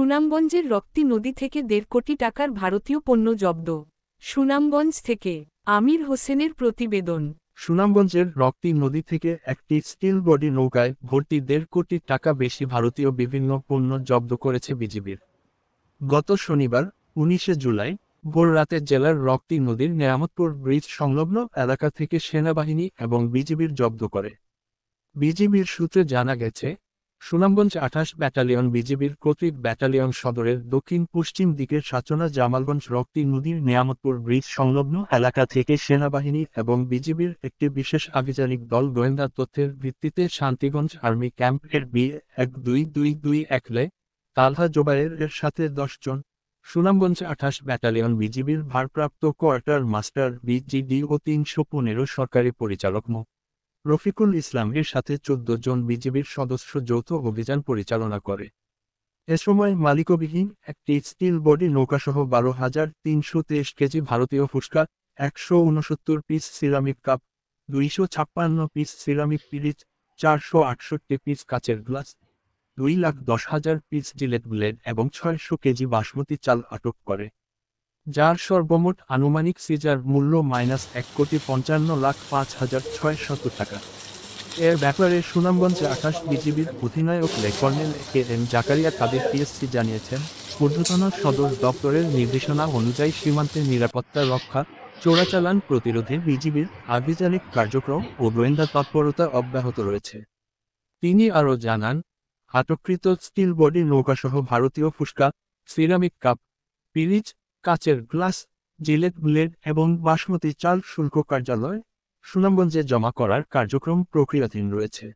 সুনামগঞ্জের রক্তি নদী থেকে ১.৫ কোটি টাকার ভারতীয় পণ্য জব্দ। সুনামগঞ্জ থেকে আমির হোসেনের প্রতিবেদন। সুনামগঞ্জের রক্তি নদী থেকে একটি স্টিল বডি নৌকায় ভর্তি ১.৫ কোটি টাকা বেশি ভারতীয় বিভিন্ন পণ্য জব্দ করেছে বিজিবির। গত শনিবার ১৯ জুলাই ভোররাতে জেলার রক্তি নদীর নেয়ামতপুর ব্রিজ সংলগ্ন এলাকা থেকে সেনাবাহিনী এবং বিজিবির জব্দ করে। বিজিবির সূত্রে জানা গেছে, সুনামগঞ্জ ২৮ ব্যাটালিয়ন বিজিবির কর্তৃক ব্যাটালিয়ন সদরের দক্ষিণ পশ্চিম দিকের সাচনা জামালগঞ্জ রক্তি নদীর নেয়ামতপুর ব্রিজ সংলগ্ন এলাকা থেকে সেনাবাহিনী এবং বিজিবির একটি বিশেষ আভিযানিক দল গোয়েন্দা তথ্যের ভিত্তিতে শান্তিগঞ্জ আর্মি ক্যাম্প এর B12221 তালহা জোবায়ের এর সাথে ১০ জন, সুনামগঞ্জ ২৮ ব্যাটালিয়ন বিজিবির ভারপ্রাপ্ত কোয়ার্টার মাস্টার BGD ও ৩১৫ সরকারি পরিচালক মো. রফিকুল ইসলাম এর সাথে ১৪ জন বিজিবির সদস্য যৌথ অভিযান পরিচালনা করে। এ সময় মালিকবিহীন একটি স্টিল বডি নৌকাসহ ১২,৩২৩ কেজি ভারতীয় fuchka, ১৬৯ piece ceramic cup, ২৫৬ piece ceramic পিরিচ, ৪৬৮ পিস কাচের গ্লাস, ২,১০,০০০ পিস জিলেট ব্লেড এবং ৬০০ কেজি বাসমতি চাল আটক করে, যার সর্বমোট আনুমানিক সিজার মূল্য -১,৫৫,৫৫,৬০০ টাকা। এর ব্যাপারে সুনামগঞ্জ ২৮ বিজিবির অধিনায়ক লেফটেন্যান্ট KM জাকারিয়া কাদের TSC জানিয়েছেন, ঊর্ধ্বতন সদর দপ্তরের নির্দেশনা অনুযায়ী সীমান্তের নিরাপত্তা রক্ষা, চোরাচালান প্রতিরোধে বিজিবির আভিযানিক কার্যক্রম ও গোয়েন্দা তৎপরতা অব্যাহত রয়েছে। তিনি আরও জানান, আটককৃত স্টিল বডি নৌকাসহ ভারতীয় ফুসকা, সিরামিক কাপ, পিরিচ, কাচের গ্লাস, জিলেট ব্লেড এবং বাসমতি চাল শুল্ক কার্যালয়, সুনামগঞ্জে জমা করার কার্যক্রম প্রক্রিয়াধীন রয়েছে।